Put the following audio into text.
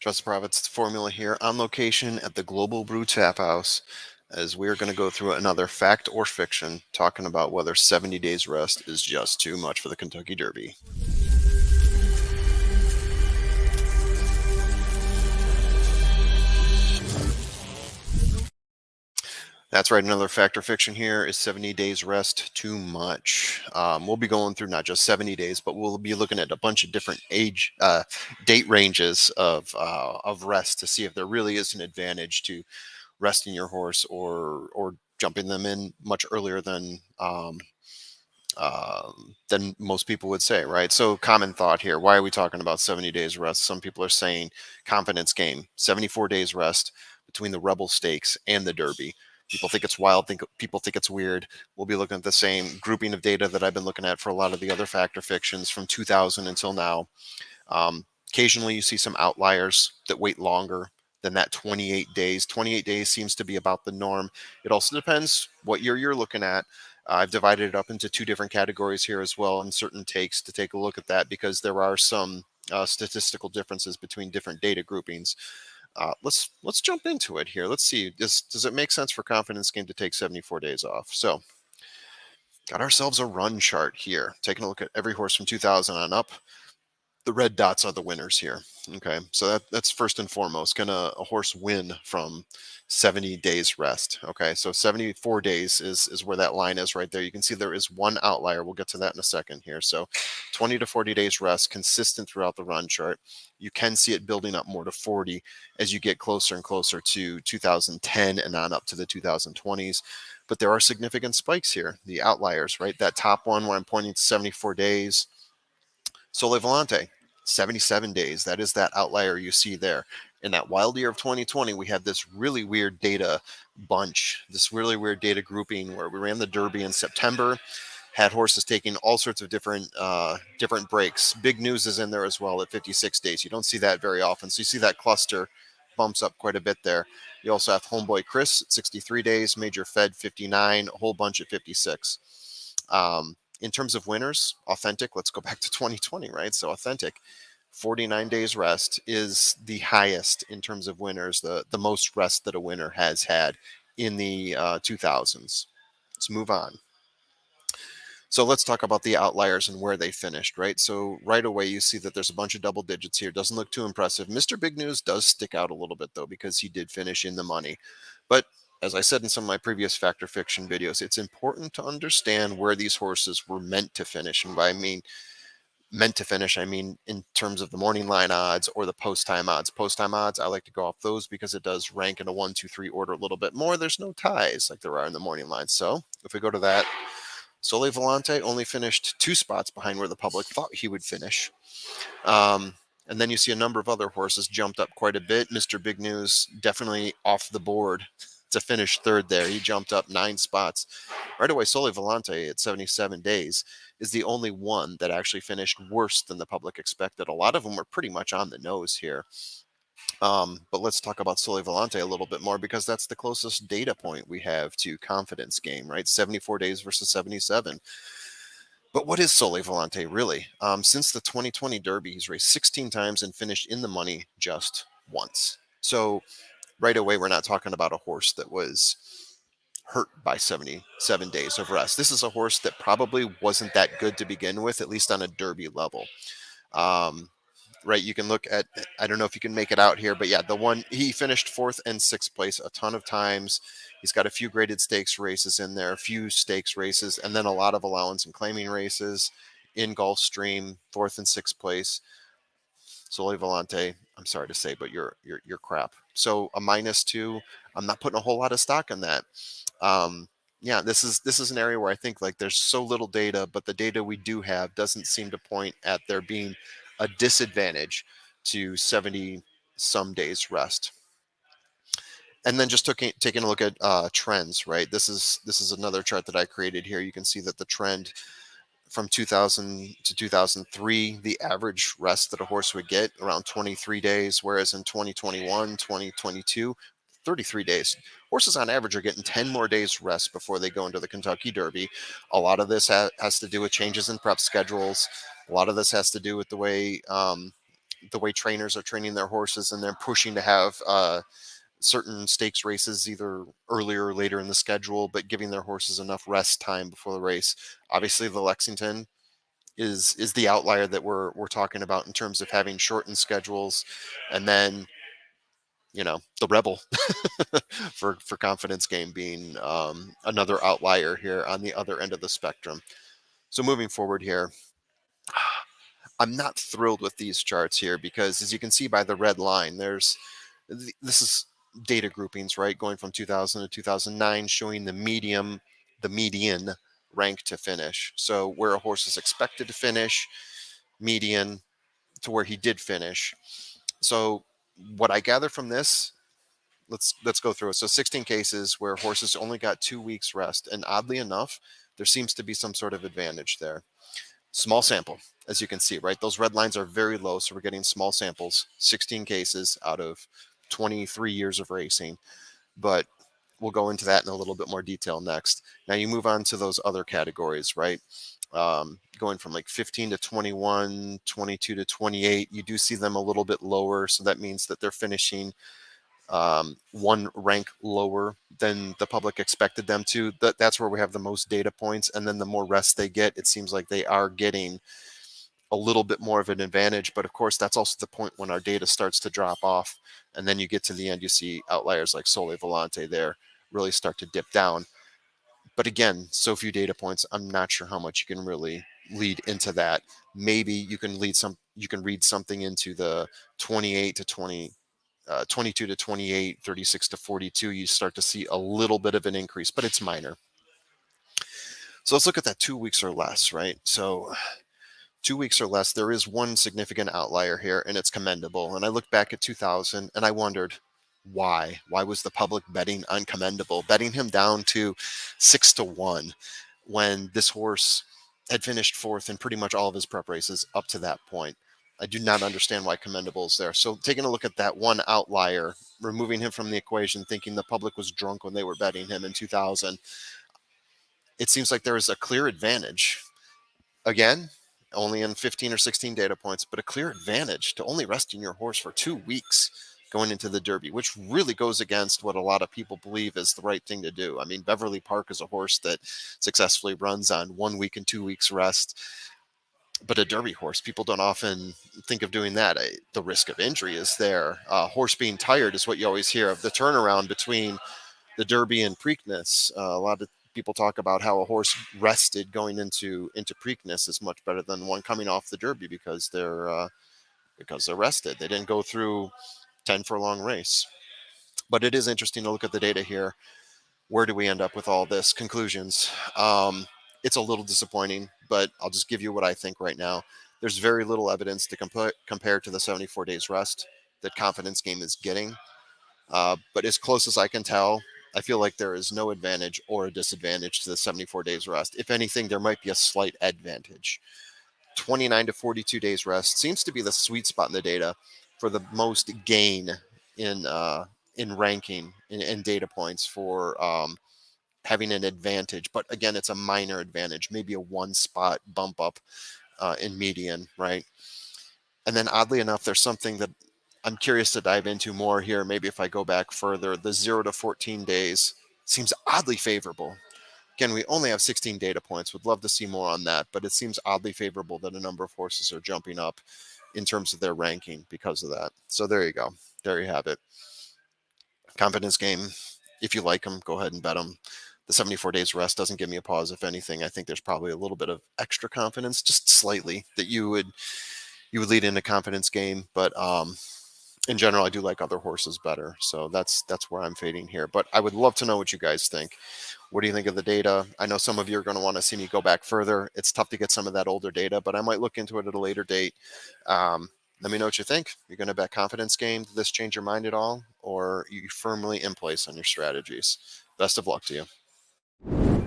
Trust the Profits formula here on location at the Global Brew Tap House, as we're going to go through another fact or fiction talking about whether 70 days rest is just too much for the Kentucky Derby. That's right. Another fact or fiction here is 70 days rest too much. We'll be going through not just 70 days, but we'll be looking at a bunch of different date ranges of rest to see if there really is an advantage to resting your horse or jumping them in much earlier than most people would say, right? So common thought here. Why are we talking about 70 days rest? Some people are saying confidence game, 74 days rest between the Rebel Stakes and the Derby. People think it's wild. People think it's weird. We'll be looking at the same grouping of data that I've been looking at for a lot of the other factor fictions from 2000 until now. Occasionally, you see some outliers that wait longer than that 28 days. 28 days seems to be about the norm. It also depends what year you're looking at. I've divided it up into two different categories here as well, and certain takes to take a look at that because there are some statistical differences between different data groupings. Let's jump into it here. Let's see. Does it make sense for Confidence Game to take 74 days off? So, got ourselves a run chart here. Taking a look at every horse from 2000 on up. The red dots are the winners here. Okay, so that's first and foremost. Can a horse win from 70 days rest? Okay, so 74 days is where that line is right there. You can see there is one outlier. We'll get to that in a second here. So 20 to 40 days rest, consistent throughout the run chart. You can see it building up more to 40 as you get closer and closer to 2010 and on up to the 2020s. But there are significant spikes here. The outliers, right? That top one where I'm pointing to 74 days. Sole Volante, 77 days. That is that outlier you see there. In that wild year of 2020, we had this really weird data bunch, this really weird data grouping where we ran the Derby in September, had horses taking all sorts of different breaks. Big News is in there as well at 56 days. You don't see that very often. So you see that cluster bumps up quite a bit there. You also have Homeboy Chris at 63 days, Major Fed 59, a whole bunch at 56. In terms of winners, Authentic, let's go back to 2020, right? So Authentic, 49 days rest is the highest in terms of winners, the most rest that a winner has had in the 2000s. Let's move on. So let's talk about the outliers and where they finished, right? So right away, you see that there's a bunch of double digits here. Doesn't look too impressive. Mr. Big News does stick out a little bit, though, because he did finish in the money. But as I said in some of my previous Fact or Fiction videos, it's important to understand where these horses were meant to finish. And by meant to finish, I mean in terms of the morning line odds or the post-time odds. Post-time odds, I like to go off those because it does rank in a 1, 2, 3 order a little bit more. There's no ties like there are in the morning line. So if we go to that, Sole Volante only finished 2 spots behind where the public thought he would finish. And then you see a number of other horses jumped up quite a bit. Mr. Big News definitely off the board to finish third there. He jumped up 9 spots. Right away, Sole Volante at 77 days is the only one that actually finished worse than the public expected. A lot of them were pretty much on the nose here. But let's talk about Sole Volante a little bit more because that's the closest data point we have to Confidence Game, right? 74 days versus 77. But what is Sole Volante really? Since the 2020 Derby, he's raced 16 times and finished in the money just once. So right away, we're not talking about a horse that was hurt by 77 days of rest. This is a horse that probably wasn't that good to begin with, at least on a Derby level. Right, you can look at, I don't know if you can make it out here, but yeah, the one, he finished 4th and 6th place a ton of times. He's got a few graded stakes races in there, a few stakes races, and then a lot of allowance and claiming races in Gulfstream, 4th and 6th place. Sole Volante, I'm sorry to say, but you're crap. So a -2, I'm not putting a whole lot of stock in that. Yeah, this is an area where I think like there's so little data, but the data we do have doesn't seem to point at there being a disadvantage to 70 some days rest. And then just taking a look at trends, right? This is another chart that I created here. You can see that the trend from 2000 to 2003, the average rest that a horse would get around 23 days, whereas in 2021, 2022, 33 days. Horses on average are getting 10 more days rest before they go into the Kentucky Derby. A lot of this has to do with changes in prep schedules. A lot of this has to do with the way the way trainers are training their horses, and they're pushing to have certain stakes races either earlier or later in the schedule, but giving their horses enough rest time before the race. Obviously, the Lexington is the outlier that we're talking about in terms of having shortened schedules, and then the Rebel for confidence game being another outlier here on the other end of the spectrum. So moving forward here, I'm not thrilled with these charts here because, as you can see by the red line, this is data groupings, right? Going from 2000 to 2009, showing the median rank to finish. So where a horse is expected to finish, median to where he did finish. So what I gather from this, let's go through it. So 16 cases where horses only got 2 weeks rest, and oddly enough, there seems to be some sort of advantage there. Small sample, as you can see, right? Those red lines are very low, so we're getting small samples, 16 cases out of 23 years of racing. But we'll go into that in a little bit more detail next. Now you move on to those other categories, right? Going from like 15 to 21, 22 to 28, you do see them a little bit lower. So that means that they're finishing one rank lower than the public expected them to. That's where we have the most data points. And then the more rest they get, it seems like they are getting a little bit more of an advantage. But of course, that's also the point when our data starts to drop off. And then you get to the end, you see outliers like Volante there really start to dip down. But again, so few data points, I'm not sure how much you can really lead into that. Maybe you can read something into the 28 to 20, 22 to 28, 36 to 42. You start to see a little bit of an increase, but it's minor. So let's look at that 2 weeks or less, right? So 2 weeks or less, there is one significant outlier here, and it's commendable. And I looked back at 2000 and I wondered why. Why was the public betting on commendable, betting him down to 6-1 when this horse had finished fourth in pretty much all of his prep races up to that point? I do not understand why commendable is there. So taking a look at that one outlier, removing him from the equation, thinking the public was drunk when they were betting him in 2000, it seems like there is a clear advantage. Again, only in 15 or 16 data points, but a clear advantage to only resting your horse for 2 weeks going into the Derby, which really goes against what a lot of people believe is the right thing to do. I mean, Beverly Park is a horse that successfully runs on 1 week and 2 weeks rest, but a Derby horse, people don't often think of doing that. The risk of injury is there. Horse being tired is what you always hear of. The turnaround between the Derby and Preakness. A lot of people talk about how a horse rested going into Preakness is much better than one coming off the Derby because they're rested. They didn't go through 10 furlong race. But it is interesting to look at the data here. Where do we end up with all this? Conclusions. It's a little disappointing, but I'll just give you what I think right now. There's very little evidence to compare to the 74 days rest that Confidence Game is getting. But as close as I can tell, I feel like there is no advantage or a disadvantage to the 74 days rest. If anything, there might be a slight advantage. 29 to 42 days rest seems to be the sweet spot in the data for the most gain in ranking in data points for having an advantage. But again, it's a minor advantage, maybe a one spot bump up in median, right? And then oddly enough, there's something that I'm curious to dive into more here. Maybe if I go back further, the 0 to 14 days seems oddly favorable. Again, we only have 16 data points. Would love to see more on that, but it seems oddly favorable that a number of horses are jumping up in terms of their ranking because of that. So there you go. There you have it. Confidence Game. If you like them, go ahead and bet them. The 74 days rest doesn't give me a pause. If anything, I think there's probably a little bit of extra confidence, just slightly, that you would lead into Confidence Game. But in general, I do like other horses better. So that's where I'm fading here. But I would love to know what you guys think. What do you think of the data? I know some of you are going to want to see me go back further. It's tough to get some of that older data, but I might look into it at a later date. Let me know what you think. You're going to bet Confidence Game. Did this change your mind at all? Or are you firmly in place on your strategies? Best of luck to you.